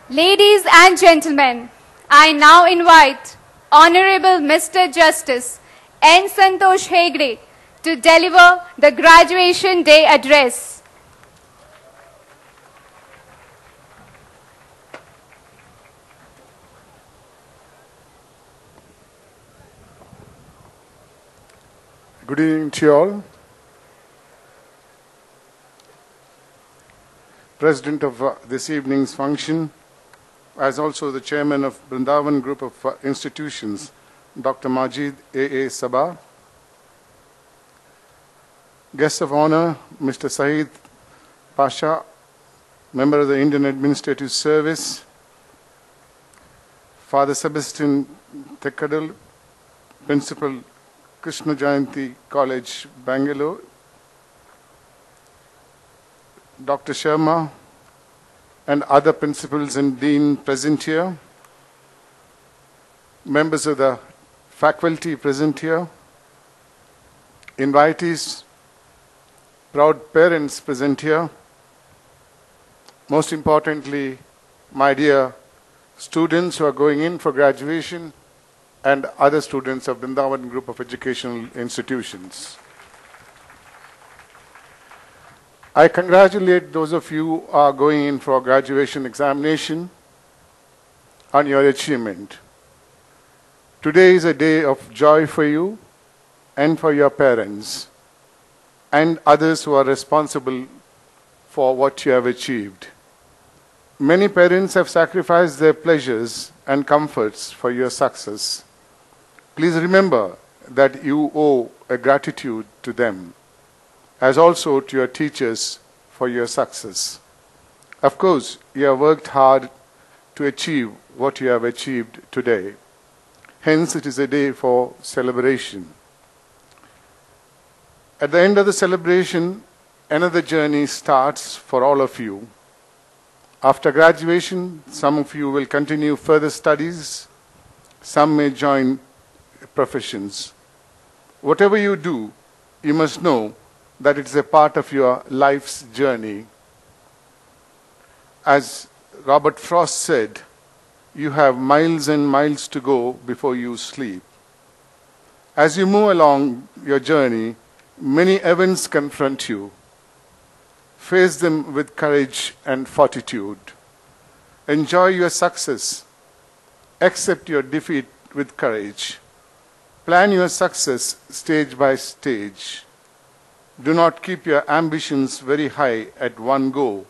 Ladies and gentlemen, I now invite Honorable Mr. Justice N. Santosh Hegde to deliver the Graduation Day Address. Good evening to you all. President of this evening's function, as also the chairman of Vrindavan Group of Institutions, Dr. Majid A.A. Sabah. Guest of honor, Mr. Saeed Pasha, member of the Indian Administrative Service, Father Sebastian Tekkadal, Principal, Krishna Jayanti College, Bangalore, Dr. Sharma, and other principals and dean present here, members of the faculty present here, invitees, proud parents present here, most importantly, my dear students who are going in for graduation and other students of Vrindavan Group of Educational Institutions. I congratulate those of you who are going in for graduation examination on your achievement. Today is a day of joy for you and for your parents and others who are responsible for what you have achieved. Many parents have sacrificed their pleasures and comforts for your success. Please remember that you owe a gratitude to them, as also to your teachers for your success. Of course, you have worked hard to achieve what you have achieved today. Hence, it is a day for celebration. At the end of the celebration, another journey starts for all of you. After graduation, some of you will continue further studies. Some may join professions. Whatever you do, you must know that it is a part of your life's journey. As Robert Frost said, you have miles and miles to go before you sleep. As you move along your journey, many events confront you. Face them with courage and fortitude. Enjoy your success. Accept your defeat with courage. Plan your success stage by stage. Do not keep your ambitions very high at one go,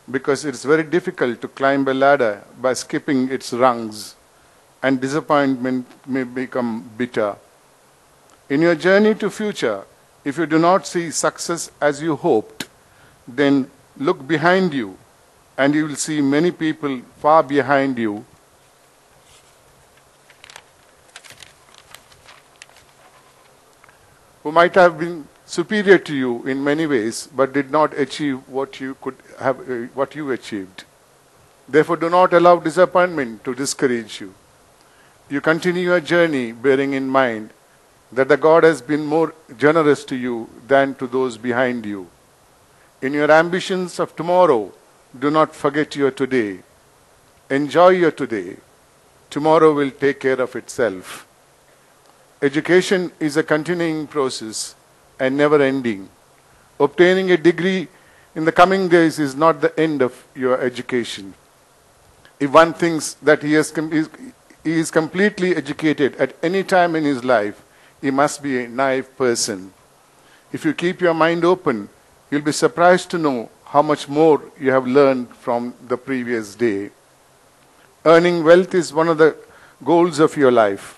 because it is very difficult to climb a ladder by skipping its rungs, and disappointment may become bitter. In your journey to future, if you do not see success as you hoped, then look behind you, and you will see many people far behind you who might have been superior to you in many ways, but did not achieve what you achieved. Therefore, do not allow disappointment to discourage you. You continue your journey bearing in mind that the God has been more generous to you than to those behind you. In your ambitions of tomorrow, do not forget your today. Enjoy your today. Tomorrow will take care of itself. Education is a continuing process and never ending. Obtaining a degree in the coming days is not the end of your education. If one thinks that he is completely educated at any time in his life, he must be a naive person. If you keep your mind open, you'll be surprised to know how much more you have learned from the previous day. Earning wealth is one of the goals of your life.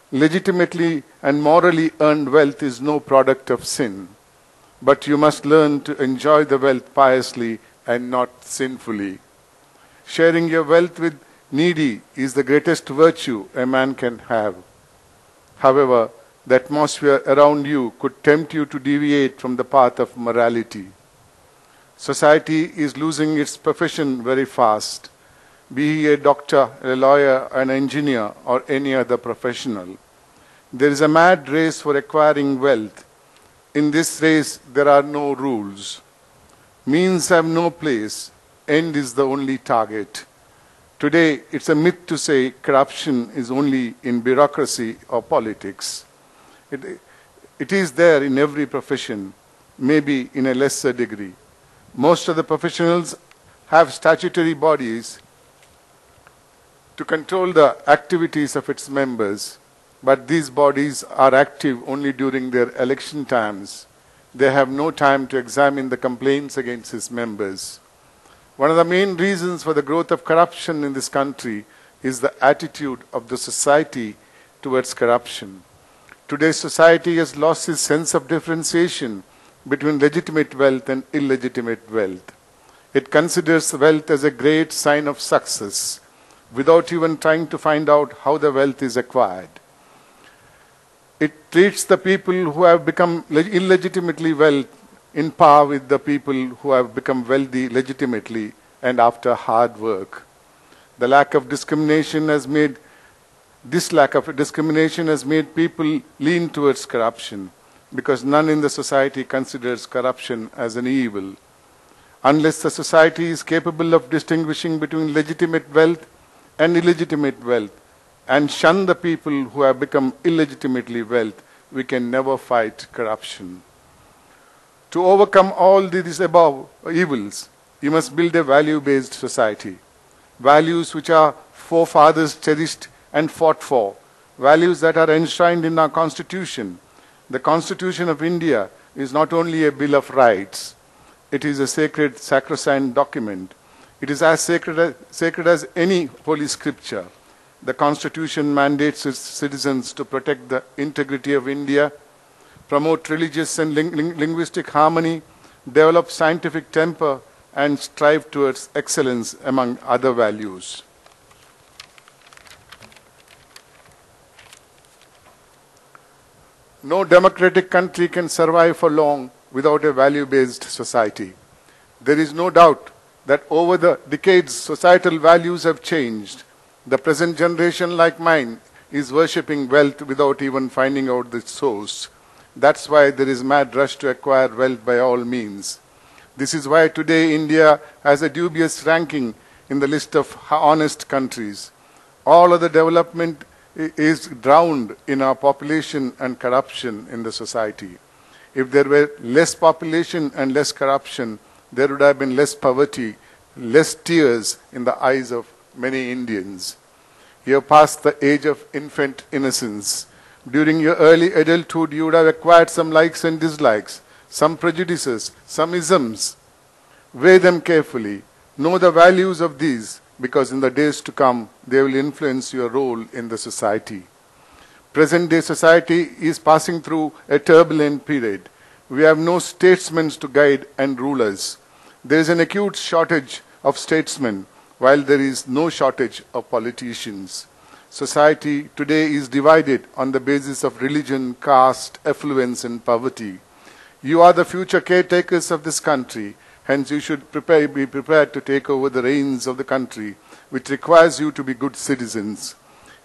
Legitimately and morally earned wealth is no product of sin, but you must learn to enjoy the wealth piously and not sinfully. Sharing your wealth with needy is the greatest virtue a man can have. However, the atmosphere around you could tempt you to deviate from the path of morality. Society is losing its profession very fast, be he a doctor, a lawyer, an engineer, or any other professional. There is a mad race for acquiring wealth. In this race, there are no rules. Means have no place. End is the only target. Today, it's a myth to say corruption is only in bureaucracy or politics. It is there in every profession, maybe in a lesser degree. Most of the professionals have statutory bodies to control the activities of its members, but these bodies are active only during their election times. They have no time to examine the complaints against its members. One of the main reasons for the growth of corruption in this country is the attitude of the society towards corruption. Today's society has lost its sense of differentiation between legitimate wealth and illegitimate wealth. It considers wealth as a great sign of success, without even trying to find out how the wealth is acquired. It treats the people who have become illegitimately wealthy in par with the people who have become wealthy legitimately and after hard work. This lack of discrimination has made people lean towards corruption, because none in the society considers corruption as an evil. Unless the society is capable of distinguishing between legitimate wealth and illegitimate wealth, and shun the people who have become illegitimately wealthy, we can never fight corruption. To overcome all these above evils, you must build a value-based society. Values which our forefathers cherished and fought for. Values that are enshrined in our Constitution. The Constitution of India is not only a Bill of Rights, it is a sacred, sacrosanct document. It is as sacred as any holy scripture. The Constitution mandates its citizens to protect the integrity of India, promote religious and linguistic harmony, develop scientific temper, and strive towards excellence, among other values. No democratic country can survive for long without a value-based society. There is no doubt that over the decades, societal values have changed. The present generation, like mine, is worshipping wealth without even finding out the source. That's why there is mad rush to acquire wealth by all means. This is why today India has a dubious ranking in the list of honest countries. All of the development is drowned in our population and corruption in the society. If there were less population and less corruption, there would have been less poverty, less tears in the eyes of many Indians. You have passed the age of infant innocence. During your early adulthood, you would have acquired some likes and dislikes, some prejudices, some isms. Weigh them carefully. Know the values of these, because in the days to come, they will influence your role in the society. Present-day society is passing through a turbulent period. We have no statesmen to guide and rule us. There is an acute shortage of statesmen, while there is no shortage of politicians. Society today is divided on the basis of religion, caste, affluence, and poverty. You are the future caretakers of this country, hence you should be prepared to take over the reins of the country, which requires you to be good citizens.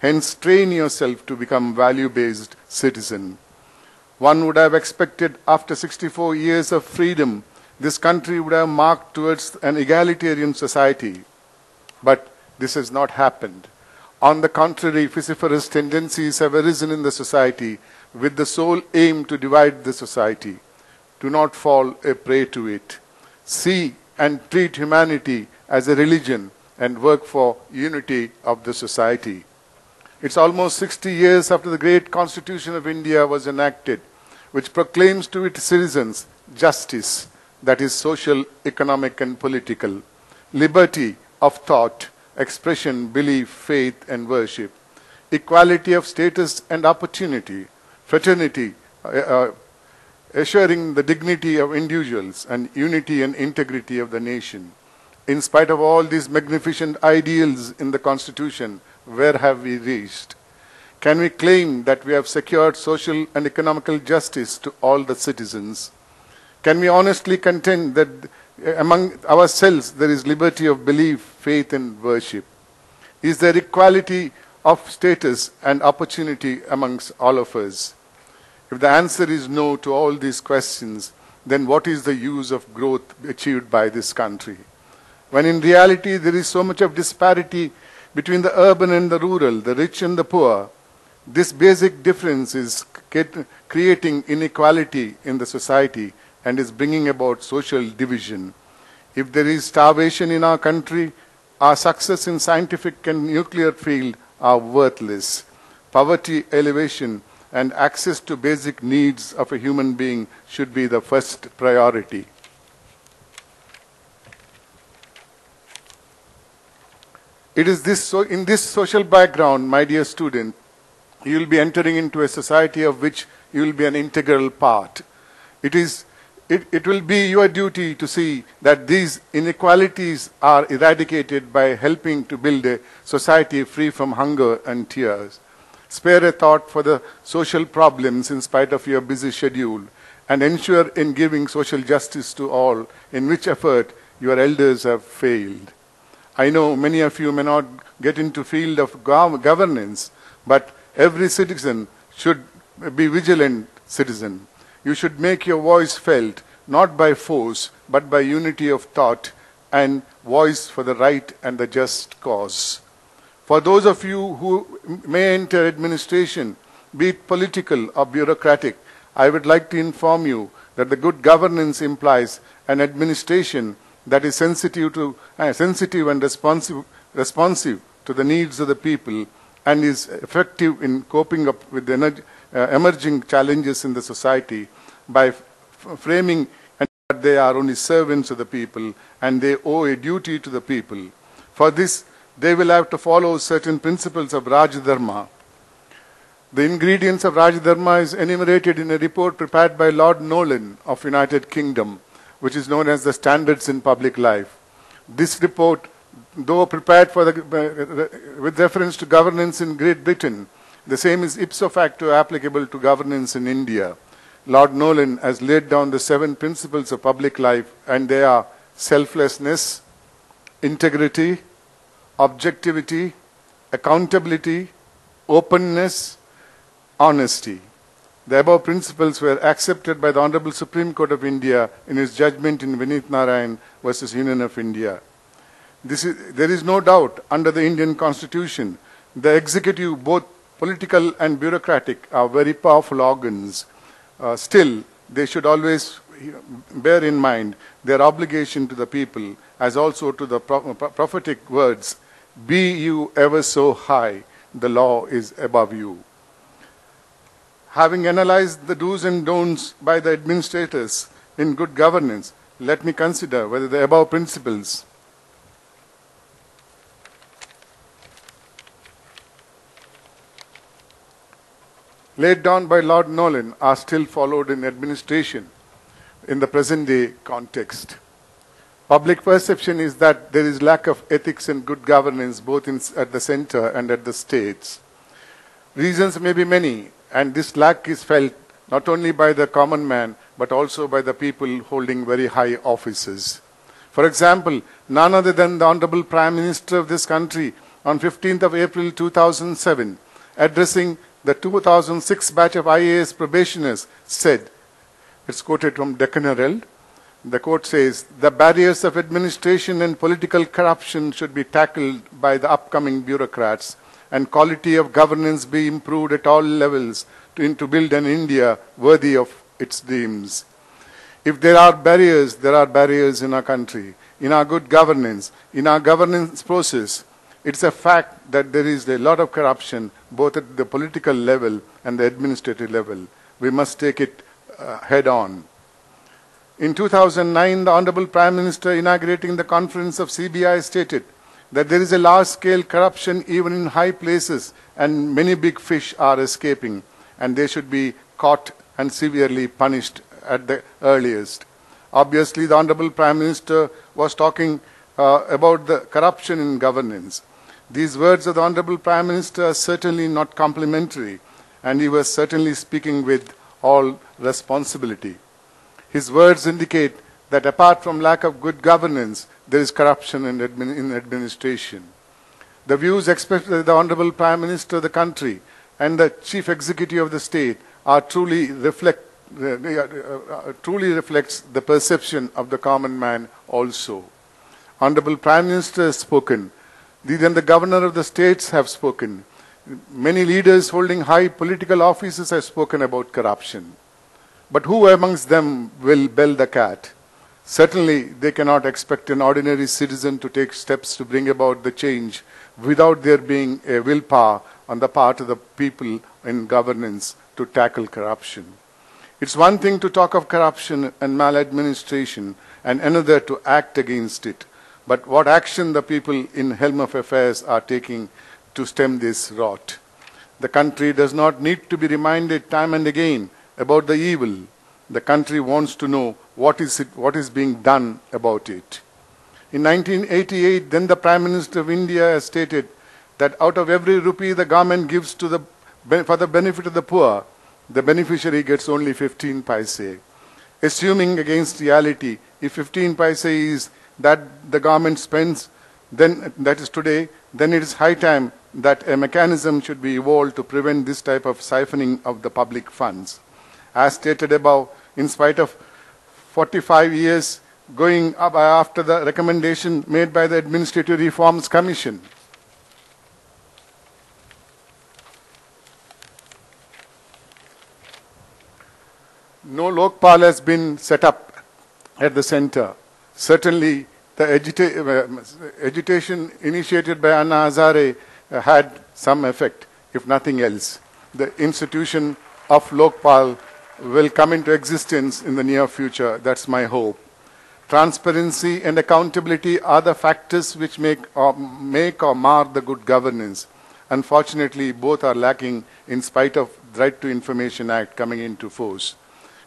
Hence train yourself to become value-based citizen. One would have expected after 64 years of freedom, this country would have marked towards an egalitarian society. But this has not happened. On the contrary, vociferous tendencies have arisen in the society with the sole aim to divide the society. Do not fall a prey to it. See and treat humanity as a religion and work for unity of the society. It's almost 60 years after the great Constitution of India was enacted, which proclaims to its citizens justice, that is social, economic, and political, liberty of thought, expression, belief, faith, and worship, equality of status and opportunity, fraternity, assuring the dignity of individuals, and unity and integrity of the nation. In spite of all these magnificent ideals in the Constitution, where have we reached? Can we claim that we have secured social and economical justice to all the citizens? Can we honestly contend that among ourselves there is liberty of belief, faith, and worship? Is there equality of status and opportunity amongst all of us? If the answer is no to all these questions, then what is the use of growth achieved by this country? When in reality there is so much of disparity between the urban and the rural, the rich and the poor. This basic difference is creating inequality in the society and is bringing about social division. If there is starvation in our country, our success in scientific and nuclear field are worthless. Poverty elevation and access to basic needs of a human being should be the first priority. It is in this social background, my dear student, you will be entering into a society of which you will be an integral part. It will be your duty to see that these inequalities are eradicated by helping to build a society free from hunger and tears. Spare a thought for the social problems in spite of your busy schedule, and ensure in giving social justice to all, in which effort your elders have failed. I know many of you may not get into field of governance, but every citizen should be vigilant citizen. You should make your voice felt, not by force, but by unity of thought and voice for the right and the just cause. For those of you who may enter administration, be it political or bureaucratic, I would like to inform you that the good governance implies an administration that is sensitive and responsive to the needs of the people and is effective in coping up with the emerging challenges in the society by framing that they are only servants of the people and they owe a duty to the people. For this, they will have to follow certain principles of Raj Dharma. The ingredients of Raj Dharma is enumerated in a report prepared by Lord Nolan of United Kingdom, which is known as the Standards in Public Life. This report, though prepared with reference to governance in Great Britain, the same is ipso facto applicable to governance in India. Lord Nolan has laid down the 7 principles of public life, and they are selflessness, integrity, objectivity, accountability, openness, honesty. The above principles were accepted by the Honorable Supreme Court of India in its judgment in Vinith Narayan versus Union of India. There is no doubt under the Indian Constitution, the executive, both political and bureaucratic, are very powerful organs. Still, they should always bear in mind their obligation to the people, as also to the prophetic words, "Be you ever so high, the law is above you." Having analyzed the do's and don'ts by the administrators in good governance, let me consider whether the above principles laid down by Lord Nolan are still followed in administration in the present day context. Public perception is that there is lack of ethics and good governance both at the center and at the states. Reasons may be many, and this lack is felt not only by the common man but also by the people holding very high offices. For example, none other than the Honorable Prime Minister of this country on 15th of April 2007, addressing the 2006 batch of IAS probationers, said, it's quoted from Deccan Herald, the quote says, "The barriers of administration and political corruption should be tackled by the upcoming bureaucrats and quality of governance be improved at all levels to build an India worthy of its dreams." If there are barriers in our country, in our good governance, in our governance process. It's a fact that there is a lot of corruption both at the political level and the administrative level. We must take it head on. In 2009, the Honorable Prime Minister inaugurating the conference of CBI stated that there is a large-scale corruption even in high places and many big fish are escaping and they should be caught and severely punished at the earliest. Obviously, the Honorable Prime Minister was talking about the corruption in governance. These words of the Honorable Prime Minister are certainly not complimentary, and he was certainly speaking with all responsibility. His words indicate that apart from lack of good governance, there is corruption in administration. The views expressed by the Honorable Prime Minister of the country and the Chief Executive of the state are truly reflects the perception of the common man also. Honorable Prime Minister has spoken Then the governor of the states have spoken. Many leaders holding high political offices have spoken about corruption. But who amongst them will bell the cat? Certainly, they cannot expect an ordinary citizen to take steps to bring about the change without there being a willpower on the part of the people in governance to tackle corruption. It's one thing to talk of corruption and maladministration and another to act against it. But what action the people in helm of affairs are taking to stem this rot? The country does not need to be reminded time and again about the evil. The country wants to know what is being done about it. In 1988, then the Prime Minister of India has stated that out of every rupee the government gives for the benefit of the poor, the beneficiary gets only 15 paise. Assuming against reality, if 15 paise is that the government spends, then that is today, then it is high time that a mechanism should be evolved to prevent this type of siphoning of the public funds. As stated above, in spite of 45 years going up after the recommendation made by the Administrative Reforms Commission, no Lokpal has been set up at the center. Certainly, the agitation initiated by Anna Hazare had some effect, if nothing else. The institution of Lokpal will come into existence in the near future. That's my hope. Transparency and accountability are the factors which make or mar the good governance. Unfortunately, both are lacking in spite of the Right to Information Act coming into force.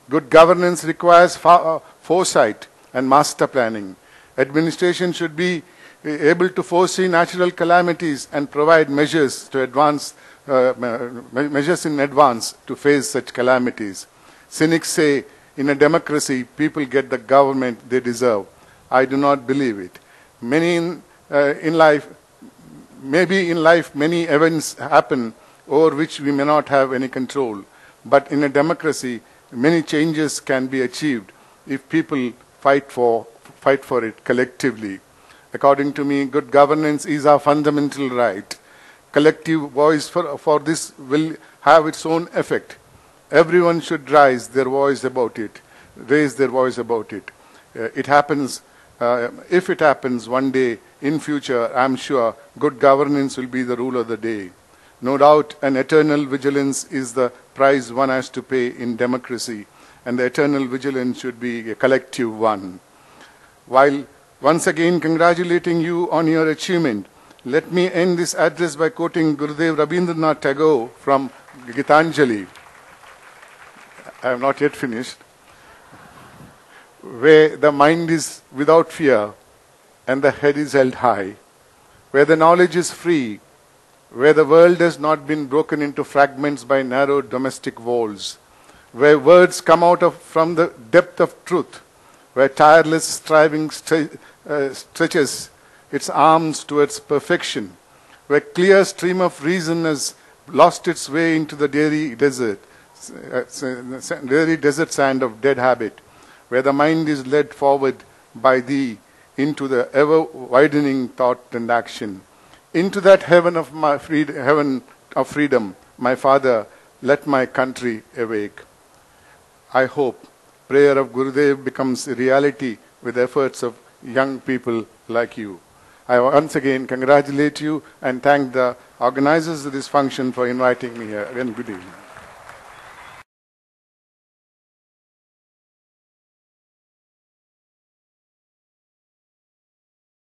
Good governance requires foresight and master planning. Administration should be able to foresee natural calamities and provide measures in advance to face such calamities. Cynics say, in a democracy, people get the government they deserve. I do not believe it. Maybe in life, many events happen over which we may not have any control. But in a democracy, many changes can be achieved if people fight for it collectively. According to me, good governance is our fundamental right. Collective voice for this will have its own effect. Everyone should raise their voice about it. If it happens one day in future, I'm sure good governance will be the rule of the day. No doubt an eternal vigilance is the price one has to pay in democracy, and the eternal vigilance should be a collective one. While once again congratulating you on your achievement, let me end this address by quoting Gurudev Rabindranath Tagore from Gitanjali. I have not yet finished. Where the mind is without fear and the head is held high, where the knowledge is free, where the world has not been broken into fragments by narrow domestic walls, where words come out from the depth of truth, where tireless striving stretches its arms towards perfection, where clear stream of reason has lost its way into the dreary desert sand of dead habit, where the mind is led forward by thee into the ever-widening thought and action. Into that heaven of freedom, my Father, let my country awake. I hope prayer of Gurudev becomes a reality with efforts of young people like you. I once again congratulate you and thank the organizers of this function for inviting me here. Again, good evening.